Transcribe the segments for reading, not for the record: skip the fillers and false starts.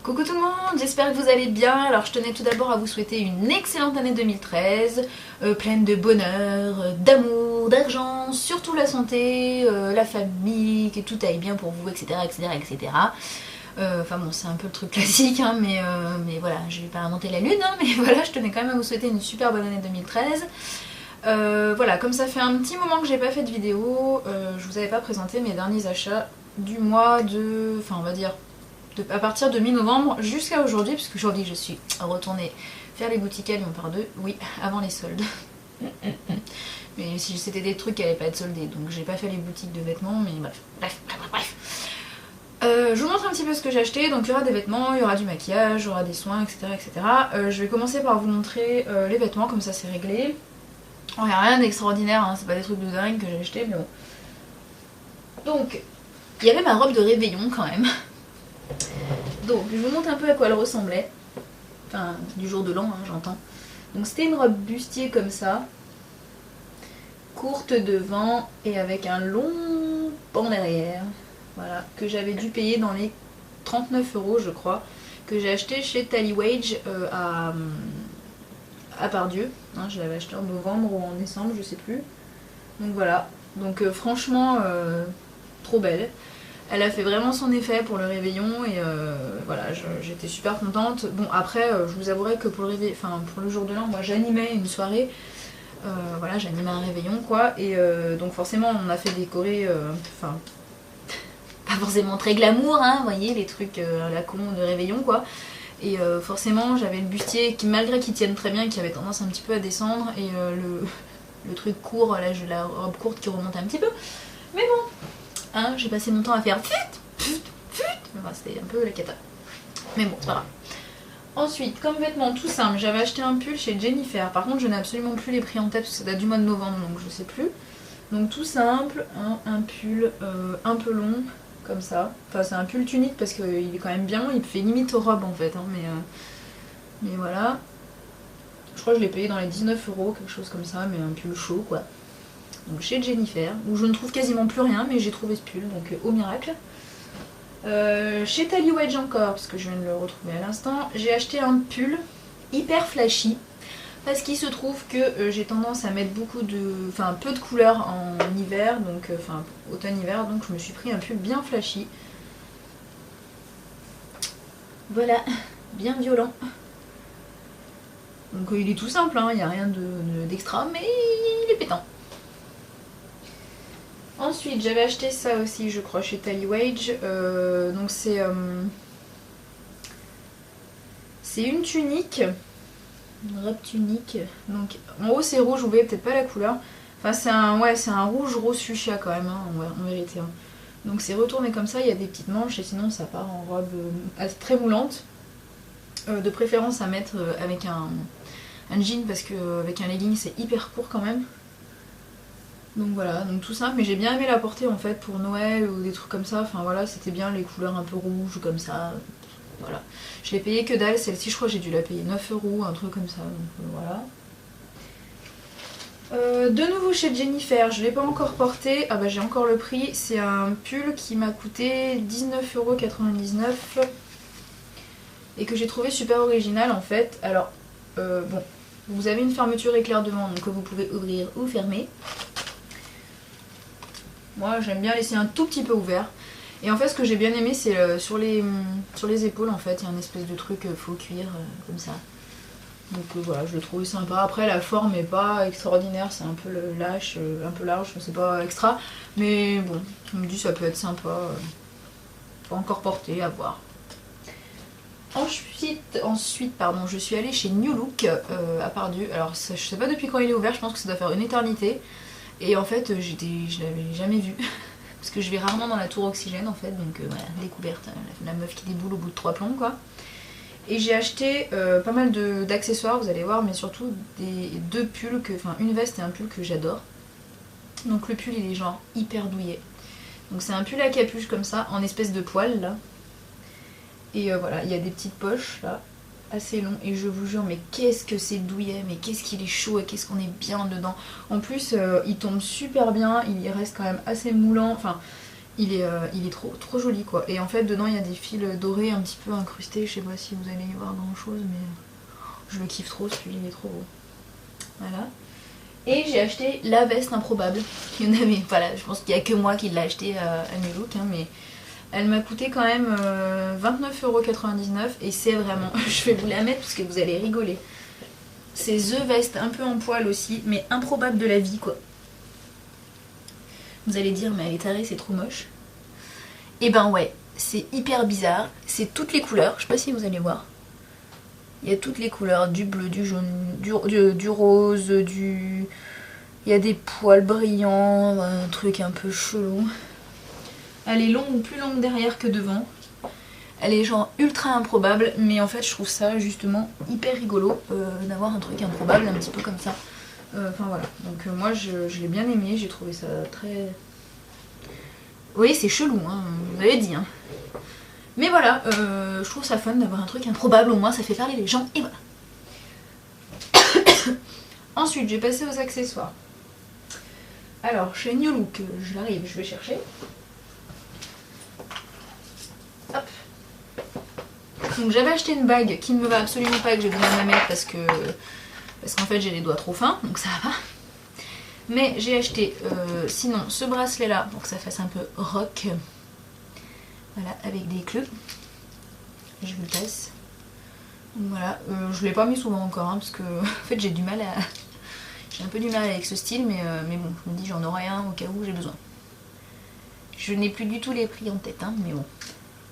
Coucou tout le monde, j'espère que vous allez bien. Alors je tenais tout d'abord à vous souhaiter une excellente année 2013, pleine de bonheur, d'amour, d'argent, surtout la santé, la famille, que tout aille bien pour vous, etc. etc. etc. Enfin bon, c'est un peu le truc classique, hein, mais voilà, je vais pas inventer la lune, hein, mais voilà, je tenais quand même à vous souhaiter une super bonne année 2013. Voilà, comme ça fait un petit moment que j'ai pas fait de vidéo, je vous avais pas présenté mes derniers achats du mois de... Enfin on va dire... à partir de mi-novembre jusqu'à aujourd'hui, puisque aujourd'hui je suis retournée faire les boutiques à Lyon par deux, oui, avant les soldes. Mais si c'était des trucs qui allaient pas être soldés, donc j'ai pas fait les boutiques de vêtements, mais bref. Je vous montre un petit peu ce que j'ai acheté, donc il y aura des vêtements, il y aura du maquillage, il y aura des soins, etc. etc. Je vais commencer par vous montrer les vêtements, comme ça c'est réglé. Il n'y a rien d'extraordinaire, hein, c'est pas des trucs de dingue que j'ai acheté, mais bon. Donc, il y avait ma robe de réveillon quand même. Donc, je vous montre un peu à quoi elle ressemblait. Enfin, du jour de l'an, hein, j'entends. Donc, c'était une robe bustier comme ça. Courte devant et avec un long pan derrière. Voilà, que j'avais dû payer dans les 39 € je crois. Que j'ai acheté chez Tallywage à Pardieu. Hein, je l'avais acheté en novembre ou en décembre, je sais plus. Donc voilà. Donc franchement, trop belle. Elle a fait vraiment son effet pour le réveillon et voilà, j'étais super contente. Bon après, je vous avouerai que pour le jour de l'an, moi j'animais une soirée, voilà, j'animais un réveillon quoi, et donc forcément on a fait décorer, enfin, pas forcément très glamour, hein, vous voyez, les trucs à la con de réveillon quoi. Et forcément j'avais le bustier qui, malgré qu'il tienne très bien, qui avait tendance un petit peu à descendre, et le truc court, là, la robe courte qui remonte un petit peu. Mais bon, hein, j'ai passé mon temps à faire enfin, c'était un peu la cata. Mais bon, c'est pas grave. Ensuite, comme vêtements tout simple, j'avais acheté un pull chez Jennifer. Par contre, je n'ai absolument plus les prix en tête parce que ça date du mois de novembre, donc je sais plus. Donc tout simple, hein, un pull un peu long, comme ça. Enfin, c'est un pull tunique parce qu'il est quand même bien long, il fait limite robe en fait, hein, mais voilà. Je crois que je l'ai payé dans les 19 €, quelque chose comme ça, mais un pull chaud quoi. Donc chez Jennifer, où je ne trouve quasiment plus rien, mais j'ai trouvé ce pull, donc au miracle. Chez Tallywage encore, parce que je viens de le retrouver à l'instant, j'ai acheté un pull hyper flashy, parce qu'il se trouve que j'ai tendance à mettre peu de couleurs en hiver, donc enfin automne-hiver, donc je me suis pris un pull bien flashy. Voilà, bien violent. Donc il est tout simple, hein, il n'y a rien d'extra, mais il est pétant. Ensuite, j'avais acheté ça aussi, je crois, chez Tallywage. Donc c'est une tunique, une robe tunique. Donc en haut c'est rouge, vous voyez peut-être pas la couleur. Enfin c'est un rouge rose fuchsia quand même, hein, en vérité. Hein. Donc c'est retourné comme ça, il y a des petites manches et sinon ça part en robe très moulante. De préférence à mettre avec un jean parce qu'avec un legging c'est hyper court quand même. Donc voilà, donc tout simple, mais j'ai bien aimé la porter en fait pour Noël ou des trucs comme ça, enfin voilà, c'était bien les couleurs un peu rouges comme ça, voilà. Je l'ai payé que dalle, celle-ci je crois que j'ai dû la payer 9 €, un truc comme ça, donc voilà. De nouveau chez Jennifer, je ne l'ai pas encore porté, ah bah j'ai encore le prix, c'est un pull qui m'a coûté 19,99 € et que j'ai trouvé super original en fait. Alors, bon, vous avez une fermeture éclair devant, donc que vous pouvez ouvrir ou fermer. Moi j'aime bien laisser un tout petit peu ouvert. Et en fait ce que j'ai bien aimé c'est sur les épaules en fait, il y a une espèce de truc faux cuir comme ça. Donc voilà, je le trouve sympa. Après la forme est pas extraordinaire, c'est un peu lâche, un peu large, c'est pas extra. Mais bon, je me dis ça peut être sympa. Pas encore porté, à voir. Ensuite, pardon, je suis allée chez New Look à Pardieu. Alors je sais pas depuis quand il est ouvert, je pense que ça doit faire une éternité. Et en fait, je l'avais jamais vu. Parce que je vais rarement dans la tour Oxygène en fait. Donc voilà, découverte, la meuf qui déboule au bout de 3 plombs quoi. Et j'ai acheté pas mal d'accessoires, vous allez voir, mais surtout deux pulls, enfin une veste et un pull que j'adore. Donc le pull il est genre hyper douillet. Donc c'est un pull à capuche comme ça, en espèce de poil là. Et voilà, il y a des petites poches là, assez long, et je vous jure, mais qu'est-ce que c'est douillet, mais qu'est-ce qu'il est chaud et qu'est-ce qu'on est bien dedans. En plus il tombe super bien, il reste quand même assez moulant, enfin il est trop joli quoi. Et en fait dedans il y a des fils dorés un petit peu incrustés, je sais pas si vous allez y voir grand chose mais je le kiffe trop, celui-là il est trop beau. Voilà. Et j'ai acheté la veste improbable. Il y en avait, voilà, je pense qu'il n'y a que moi qui l'ai acheté à New Look, hein, mais elle m'a coûté quand même 29,99 € et c'est vraiment, je vais vous la mettre parce que vous allez rigoler. C'est The Veste, un peu en poil aussi, mais improbable de la vie quoi. Vous allez dire mais elle est tarée, c'est trop moche. Et ben ouais, c'est hyper bizarre, c'est toutes les couleurs, je sais pas si vous allez voir. Il y a toutes les couleurs, du bleu, du jaune, du rose, il y a des poils brillants, un truc un peu chelou. Elle est longue, plus longue derrière que devant. Elle est genre ultra improbable, mais en fait je trouve ça justement hyper rigolo d'avoir un truc improbable, un petit peu comme ça. Enfin voilà, donc moi je l'ai bien aimé, j'ai trouvé ça très... Oui c'est chelou, hein, vous avez dit. Hein. Mais voilà, je trouve ça fun d'avoir un truc improbable, au moins ça fait parler les gens, et voilà. Ensuite, j'ai passé aux accessoires. Alors, chez New Look, je vais chercher. Hop. Donc j'avais acheté une bague qui ne me va absolument pas, que j'ai donné à ma mère parce qu'en fait j'ai les doigts trop fins, donc ça va pas. Mais j'ai acheté sinon ce bracelet là pour que ça fasse un peu rock. Voilà, avec des clous. Je vous le passe. Donc voilà, je l'ai pas mis souvent encore hein, parce que en fait j'ai du mal à... J'ai un peu du mal avec ce style mais bon, je me dis j'en aurai un au cas où j'ai besoin. Je n'ai plus du tout les prix en tête hein, mais bon.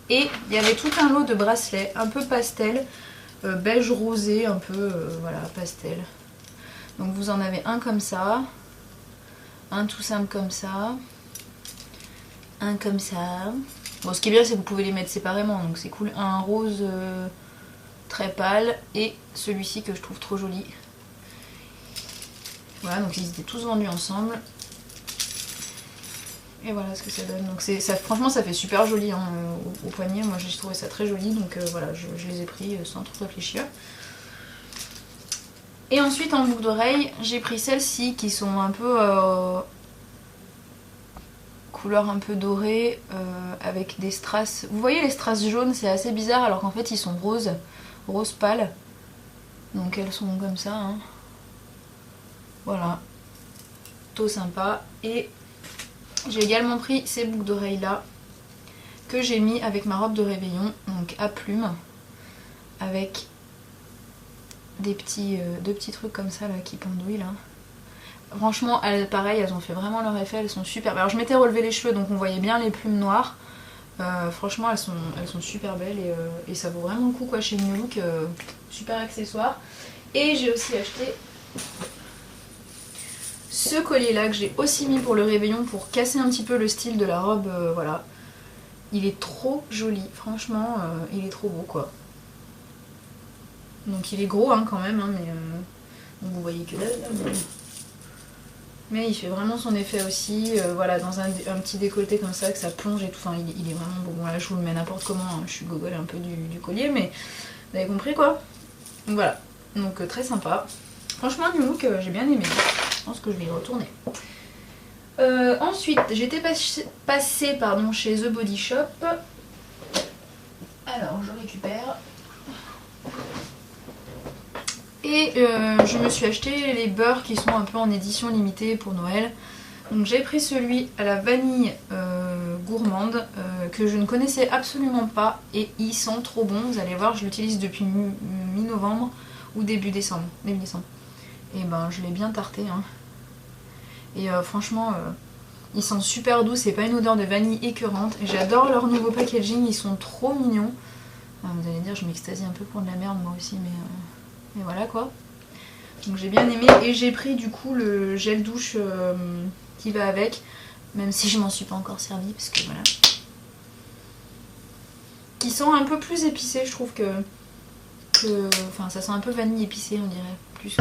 Et il y avait tout un lot de bracelets un peu pastel, beige rosé, un peu voilà, pastel. Donc vous en avez un comme ça, un tout simple comme ça, un comme ça. Bon, ce qui est bien c'est que vous pouvez les mettre séparément, donc c'est cool. Un rose très pâle et celui-ci que je trouve trop joli. Voilà, donc ils étaient tous vendus ensemble. Et voilà ce que ça donne. Donc ça, franchement ça fait super joli hein, au poignet, moi j'ai trouvé ça très joli, donc voilà, je les ai pris sans trop réfléchir. Et ensuite en boucle d'oreille, j'ai pris celles-ci qui sont un peu... couleur un peu dorée avec des strass. Vous voyez les strass jaunes, c'est assez bizarre alors qu'en fait ils sont roses, rose pâle. Donc elles sont comme ça. Hein. Voilà, plutôt sympa. Et j'ai également pris ces boucles d'oreilles là que j'ai mis avec ma robe de réveillon, donc à plumes, avec des petits, deux petits trucs comme ça là qui pendouillent là. Franchement, pareil, elles ont fait vraiment leur effet, elles sont super. Alors je m'étais relevé les cheveux donc on voyait bien les plumes noires. Franchement, elles sont super belles et ça vaut vraiment le coup quoi chez New Look. Super accessoire. Et j'ai aussi acheté ce collier là que j'ai aussi mis pour le réveillon pour casser un petit peu le style de la robe. Voilà. Il est trop joli, franchement, il est trop beau quoi. Donc il est gros hein, quand même, hein, mais donc vous voyez que là, mais il fait vraiment son effet aussi, voilà, dans un petit décolleté comme ça, que ça plonge et tout, enfin il est vraiment beau. Bon là je vous le mets n'importe comment, hein. Je suis gogole un peu du collier, mais vous avez compris quoi. Donc voilà, donc très sympa. Franchement New Look, j'ai bien aimé, je pense que je vais y retourner. Ensuite j'étais passée pardon, chez The Body Shop. Alors je récupère. Et je me suis acheté les beurres qui sont un peu en édition limitée pour Noël. Donc j'ai pris celui à la vanille gourmande que je ne connaissais absolument pas et il sent trop bon. Vous allez voir, je l'utilise depuis mi-novembre ou début décembre. Et ben je l'ai bien tarté. Hein. Et franchement, ils sentent super doux, c'est pas une odeur de vanille écœurante. Et j'adore leur nouveau packaging, ils sont trop mignons. Vous allez dire, je m'extasie un peu pour de la merde moi aussi, mais voilà quoi. Donc j'ai bien aimé et j'ai pris du coup le gel douche qui va avec, même si je m'en suis pas encore servi parce que voilà. Qui sent un peu plus épicé, je trouve enfin ça sent un peu vanille épicée on dirait, plus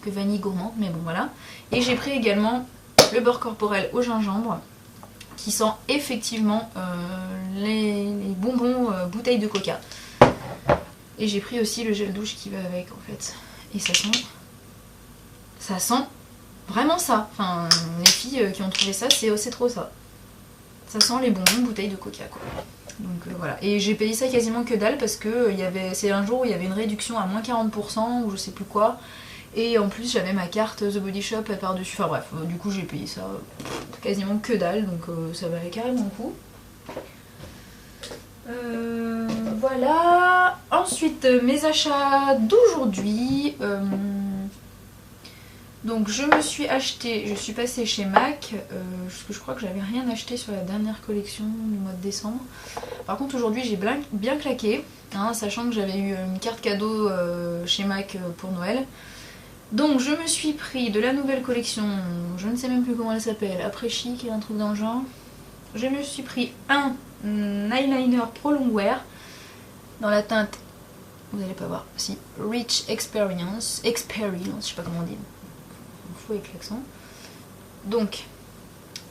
que vanille gourmande, mais bon voilà. Et j'ai pris également le beurre corporel au gingembre qui sent effectivement les bonbons bouteilles de coca. Et j'ai pris aussi le gel douche qui va avec en fait. Et ça sent vraiment ça. Enfin les filles qui ont trouvé ça, c'est trop ça. Ça sent les bonbons bouteilles de coca quoi. Donc voilà. Et j'ai payé ça quasiment que dalle parce que c'est un jour où il y avait une réduction à moins 40% ou je sais plus quoi. Et en plus j'avais ma carte The Body Shop par dessus. Enfin bref, du coup j'ai payé ça quasiment que dalle, donc ça valait carrément le coup. Voilà. Ensuite mes achats d'aujourd'hui. Donc je me suis acheté, je suis passée chez MAC, parce que je crois que j'avais rien acheté sur la dernière collection du mois de décembre. Par contre aujourd'hui j'ai bien claqué, hein, sachant que j'avais eu une carte cadeau chez MAC pour Noël. Donc je me suis pris de la nouvelle collection, je ne sais même plus comment elle s'appelle, après chic et un truc dans le genre. Je me suis pris un eyeliner Pro Longwear dans la teinte, vous n'allez pas voir, si, Rich Experience, je sais pas comment on dit. Avec l'accent. Donc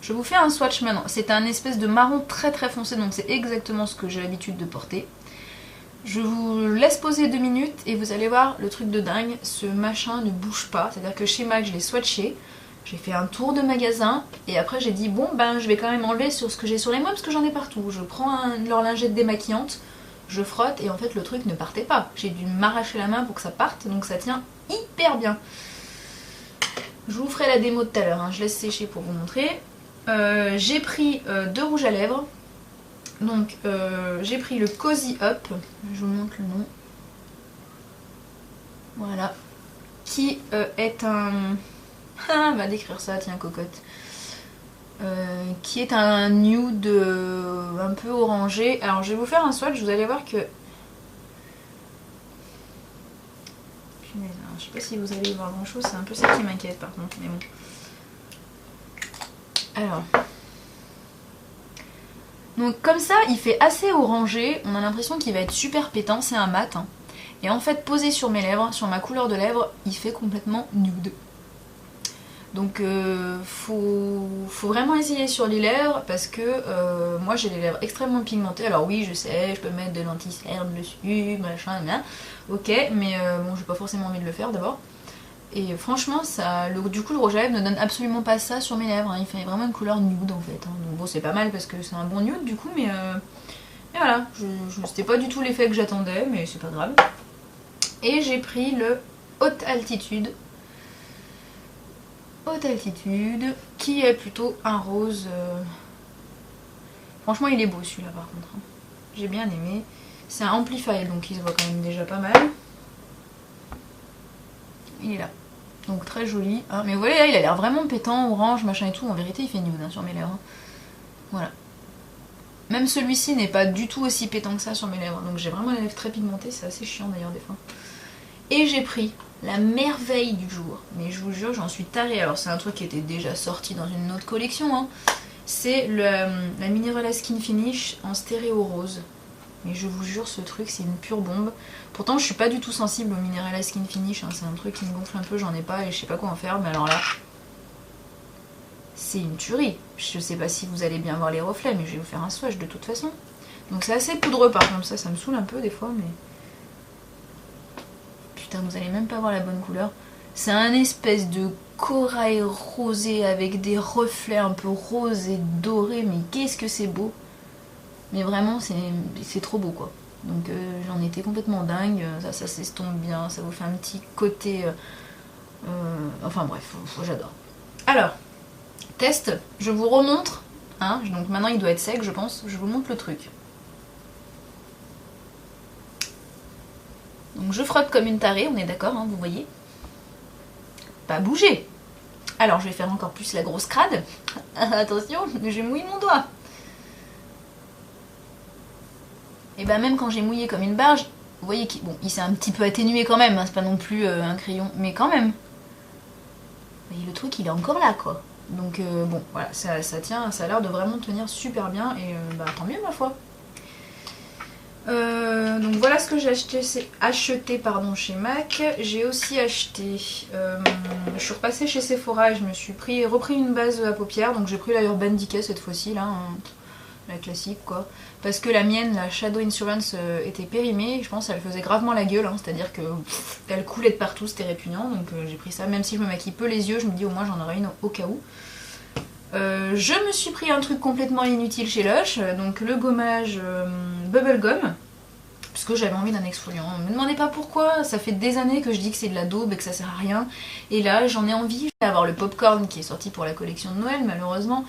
je vous fais un swatch maintenant. C'est un espèce de marron très très foncé, donc c'est exactement ce que j'ai l'habitude de porter. Je vous laisse poser 2 minutes et vous allez voir le truc de dingue. Ce machin ne bouge pas, c'est à dire que chez MAC je l'ai swatché, j'ai fait un tour de magasin et après j'ai dit bon ben je vais quand même enlever sur ce que j'ai sur les mains parce que j'en ai partout. Je prends leur lingette démaquillante, je frotte et en fait le truc ne partait pas. J'ai dû m'arracher la main pour que ça parte, donc ça tient hyper bien. Je vous ferai la démo de tout à l'heure, hein. Je laisse sécher pour vous montrer. J'ai pris 2 rouges à lèvres. Donc j'ai pris le Cozy Up, je vous montre le nom. Voilà. Qui est un... Ah, on va décrire ça, tiens cocotte. Qui est un nude un peu orangé. Alors je vais vous faire un swatch, vous allez voir que... Je sais pas si vous allez voir grand chose, c'est un peu ça qui m'inquiète par contre, mais bon. Alors. Donc comme ça, il fait assez orangé, on a l'impression qu'il va être super pétant, c'est un mat. Hein. Et en fait, posé sur mes lèvres, sur ma couleur de lèvres, il fait complètement nude. Donc faut vraiment essayer sur les lèvres parce que moi j'ai les lèvres extrêmement pigmentées. Alors oui, je sais, je peux mettre de l'anti-cerne dessus, machin, ok, mais bon, j'ai pas forcément envie de le faire d'abord. Et franchement, du coup, le rouge à lèvres ne donne absolument pas ça sur mes lèvres. Hein. Il fait vraiment une couleur nude en fait. Hein. Donc bon, c'est pas mal parce que c'est un bon nude du coup, mais voilà, c'était pas du tout l'effet que j'attendais, mais c'est pas grave. Et j'ai pris le Haute Altitude. Haute Altitude, qui est plutôt un rose. Franchement, il est beau celui-là par contre. Hein. J'ai bien aimé. C'est un Amplify, donc il se voit quand même déjà pas mal. Il est là. Donc très joli. Hein. Mais vous voyez là, il a l'air vraiment pétant, orange, machin et tout. En vérité, il fait nude hein, sur mes lèvres. Hein. Voilà. Même celui-ci n'est pas du tout aussi pétant que ça sur mes lèvres. Donc j'ai vraiment les lèvres très pigmentées. C'est assez chiant d'ailleurs des fois. Et j'ai pris la merveille du jour. Mais je vous jure, j'en suis tarée. Alors c'est un truc qui était déjà sorti dans une autre collection. Hein. C'est la Minerala Skin Finish en stéréo rose. Mais je vous jure, ce truc, c'est une pure bombe. Pourtant, je suis pas du tout sensible au Minerala Skin Finish. Hein. C'est un truc qui me gonfle un peu, j'en ai pas et je sais pas quoi en faire. Mais alors là, c'est une tuerie. Je sais pas si vous allez bien voir les reflets, mais je vais vous faire un swatch de toute façon. Donc c'est assez poudreux par contre, ça me saoule un peu des fois, mais... Putain, vous allez même pas voir la bonne couleur. C'est un espèce de corail rosé avec des reflets un peu roses et dorés, mais qu'est-ce que c'est beau. Mais vraiment, c'est trop beau quoi. Donc j'en étais complètement dingue, ça s'estompe bien, ça vous fait un petit côté... enfin bref, j'adore. Alors, test, je vous remontre, hein, donc maintenant il doit être sec je pense, je vous montre le truc. Donc je frotte comme une tarée, on est d'accord, hein, vous voyez. Pas bouger. Alors je vais faire encore plus la grosse crade. Attention, je mouille mon doigt. Et bah même quand j'ai mouillé comme une barge, vous voyez qu'il bon, il s'est un petit peu atténué quand même, hein, c'est pas non plus un crayon, mais quand même. Et le truc il est encore là quoi. Donc bon voilà, ça tient, ça a l'air de vraiment tenir super bien et bah tant mieux ma foi. Donc voilà ce que j'ai acheté chez MAC. J'ai aussi acheté, je suis repassée chez Sephora et je me suis repris une base à paupières. Donc j'ai pris la Urban Decay cette fois-ci là, hein, la classique quoi. Parce que la mienne, la Shadow Insurance, était périmée et je pense qu'elle faisait gravement la gueule, hein, c'est-à-dire que elle coulait de partout, c'était répugnant. Donc j'ai pris ça, même si je me maquille peu les yeux, je me dis au moins j'en aurai une au cas où. Je me suis pris un truc complètement inutile chez Lush, donc le gommage Bubble Gum, parce que j'avais envie d'un exfoliant. Ne me demandez pas pourquoi, ça fait des années que je dis que c'est de la daube et que ça sert à rien. Et là j'en ai envie, je vais avoir le popcorn qui est sorti pour la collection de Noël, malheureusement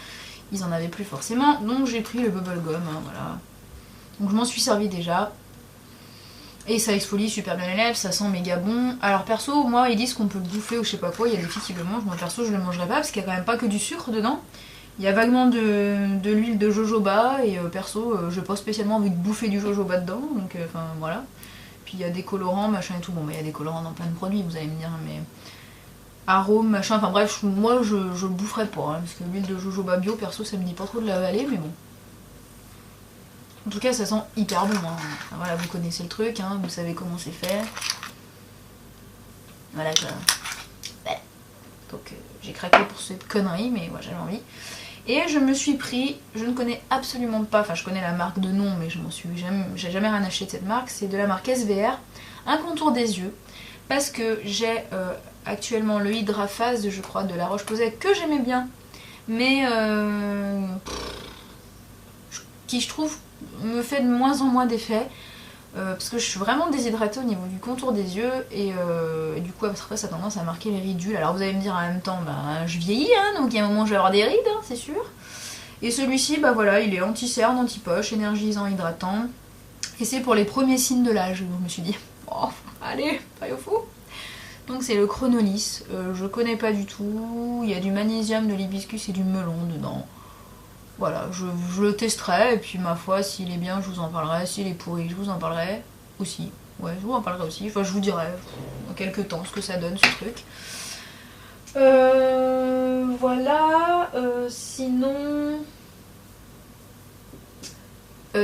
ils en avaient plus forcément, donc j'ai pris le Bubble Gum, hein, voilà. Donc je m'en suis servi déjà. Et ça exfolie super bien les lèvres, ça sent méga bon. Alors perso, moi ils disent qu'on peut le bouffer ou je sais pas quoi, il y a des filles qui le mangent, moi perso je le mangerai pas parce qu'il y a quand même pas que du sucre dedans. Il y a vaguement de l'huile de jojoba et perso j'ai pas spécialement envie de bouffer du jojoba dedans, donc enfin voilà. Puis il y a des colorants, machin et tout, bon bah il y a des colorants dans plein de produits vous allez me dire, mais arômes, machin, enfin bref, moi je le boufferai pas, hein, parce que l'huile de jojoba bio perso ça me dit pas trop de l'avaler, mais bon. En tout cas ça sent hyper bon, hein. Enfin, voilà, vous connaissez le truc, hein, vous savez comment c'est fait. Voilà quoi. Donc j'ai craqué pour cette connerie, mais ouais, j'avais envie. Et je me suis pris, je ne connais absolument pas, enfin je connais la marque de nom, mais j'ai jamais rien acheté de cette marque, c'est de la marque SVR, un contour des yeux, parce que j'ai actuellement le Hydra Phase, je crois, de La Roche-Posay, que j'aimais bien, mais qui je trouve me fait de moins en moins d'effet. Parce que je suis vraiment déshydratée au niveau du contour des yeux et du coup après ça a tendance à marquer les ridules. Alors vous allez me dire en même temps, bah, je vieillis, hein, donc il y a un moment où je vais avoir des rides, hein, c'est sûr. Et celui-ci, bah voilà, il est anti-cerne, anti-poche, énergisant, hydratant. Et c'est pour les premiers signes de l'âge. Je me suis dit, oh, allez, pas au fou. Donc c'est le Chronolis, je connais pas du tout. Il y a du magnésium, de l'hibiscus et du melon dedans. Voilà, je le testerai et puis ma foi, s'il est bien, je vous en parlerai. S'il est pourri, je vous en parlerai aussi. Ouais, je vous en parlerai aussi. Enfin, je vous dirai dans quelques temps ce que ça donne ce truc. Voilà. Sinon...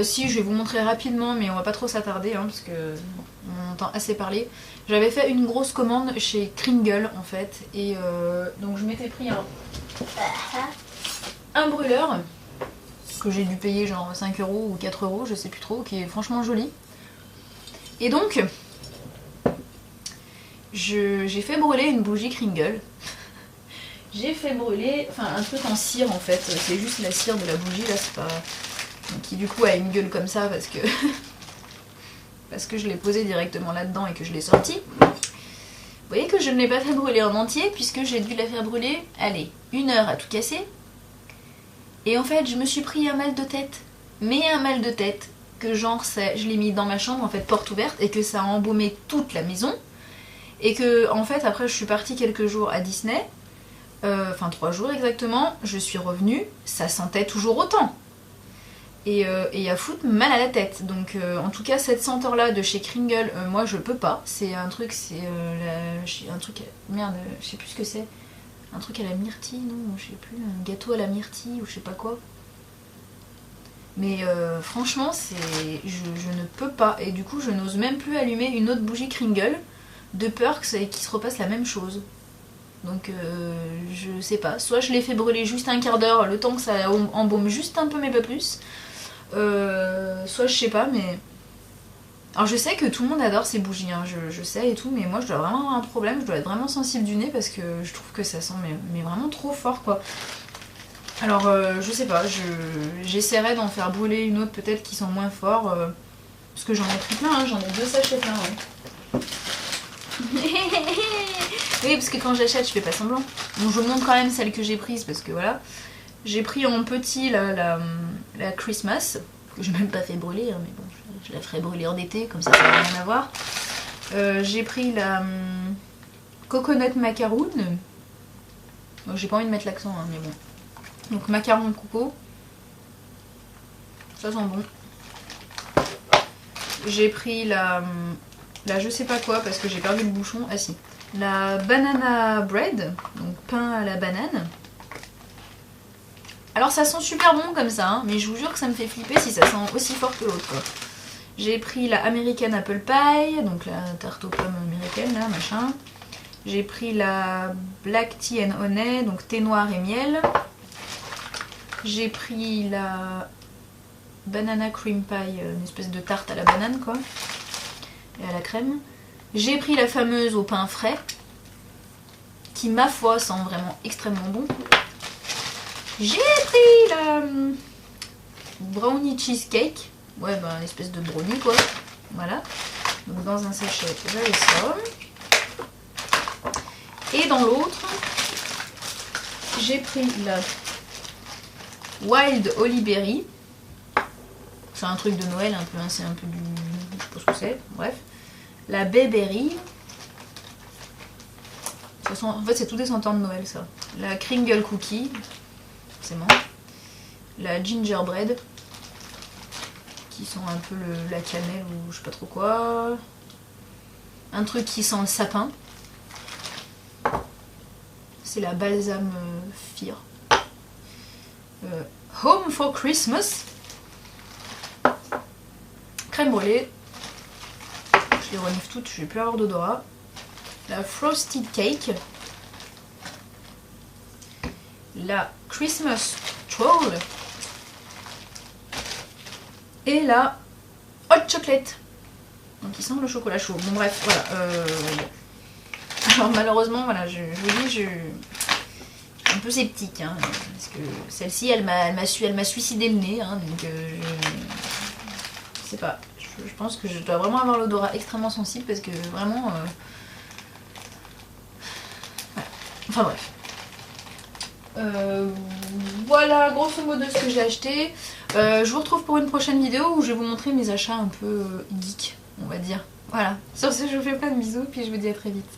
si, je vais vous montrer rapidement, mais on va pas trop s'attarder, hein, parce que on entend assez parler. J'avais fait une grosse commande chez Kringle, en fait. Et donc je m'étais pris un brûleur que j'ai dû payer genre 5 € ou 4 €, je sais plus trop, qui est franchement joli. Et donc, j'ai fait brûler une bougie Kringle. J'ai fait brûler, enfin un truc en cire en fait, c'est juste la cire de la bougie là, c'est pas... qui du coup a une gueule comme ça parce que parce que je l'ai posé directement là-dedans et que je l'ai sorti. Vous voyez que je ne l'ai pas fait brûler en entier puisque j'ai dû la faire brûler, allez, 1 heure à tout casser. Et en fait, je me suis pris un mal de tête. Mais un mal de tête que genre, je l'ai mis dans ma chambre, en fait, porte ouverte, et que ça a embaumé toute la maison. Et que, en fait, après, je suis partie quelques jours à Disney. Enfin, 3 jours exactement. Je suis revenue, ça sentait toujours autant. Et à foutre mal à la tête. Donc, en tout cas, cette senteur-là de chez Kringle, moi, je peux pas. C'est un truc, un truc... Merde, je sais plus ce que c'est. Un truc à la myrtille, non, je sais plus, un gâteau à la myrtille ou je sais pas quoi. Mais franchement, je ne peux pas. Et du coup, je n'ose même plus allumer une autre bougie Kringle de peur qu'il se repasse la même chose. Donc je sais pas. Soit je les fais brûler juste un quart d'heure, le temps que ça embaume juste un peu mais pas plus. Soit je sais pas, mais... Alors je sais que tout le monde adore ces bougies, hein, je sais et tout, mais moi je dois vraiment avoir un problème, je dois être vraiment sensible du nez parce que je trouve que ça sent mais vraiment trop fort quoi. Alors je sais pas, j'essaierai d'en faire brûler une autre peut-être qui sent moins fort, parce que j'en ai pris plein, hein, j'en ai 2 sachets plein, ouais. Oui, parce que quand j'achète je fais pas semblant. Bon, je vous montre quand même celle que j'ai prise parce que voilà. J'ai pris en petit la Christmas, que j'ai même pas fait brûler, hein, mais bon, je la ferai brûler en été, comme ça ça n'a rien à voir. J'ai pris la Coconut Macaroon. J'ai pas envie de mettre l'accent, hein, mais bon. Donc macaron coco. Ça sent bon. J'ai pris la je sais pas quoi parce que j'ai perdu le bouchon. Ah si. La banana bread, donc pain à la banane. Alors ça sent super bon comme ça, hein, mais je vous jure que ça me fait flipper si ça sent aussi fort que l'autre quoi. J'ai pris la American Apple Pie, donc la tarte aux pommes américaine là, machin. J'ai pris la Black Tea and Honey, donc thé noir et miel. J'ai pris la Banana Cream Pie, une espèce de tarte à la banane quoi, et à la crème. J'ai pris la fameuse au pain frais, qui ma foi sent vraiment extrêmement bon. J'ai pris la brownie cheesecake. Ouais, bah, une espèce de brownie quoi. Voilà. Donc dans un sachet, j'avais ça. Et dans l'autre, j'ai pris la Wild Holly Berry. C'est un truc de Noël un peu, hein, c'est un peu du... je sais pas ce que c'est, bref. La Bayberry. En fait c'est tout des sentants de Noël ça. La Kringle Cookie, forcément. La Gingerbread, qui sent un peu la cannelle ou je sais pas trop quoi. Un truc qui sent le sapin. C'est la Balsam Fear. Home for Christmas. Crème brûlée. Je les renifle toutes, je vais plus avoir d'odorat. La Frosted Cake. La Christmas Troll. Et la Hot Chocolate. Donc il sent le chocolat chaud. Bon bref, voilà. Alors malheureusement, voilà, je vous dis, je suis un peu sceptique. Hein, parce que celle-ci, elle m'a suicidé le nez. Hein, donc je sais pas. Je pense que je dois vraiment avoir l'odorat extrêmement sensible parce que vraiment... voilà. Enfin bref. Voilà grosso modo ce que j'ai acheté. Je vous retrouve pour une prochaine vidéo où je vais vous montrer mes achats un peu geek, on va dire. Voilà. Sur ce, je vous fais plein de bisous puis je vous dis à très vite.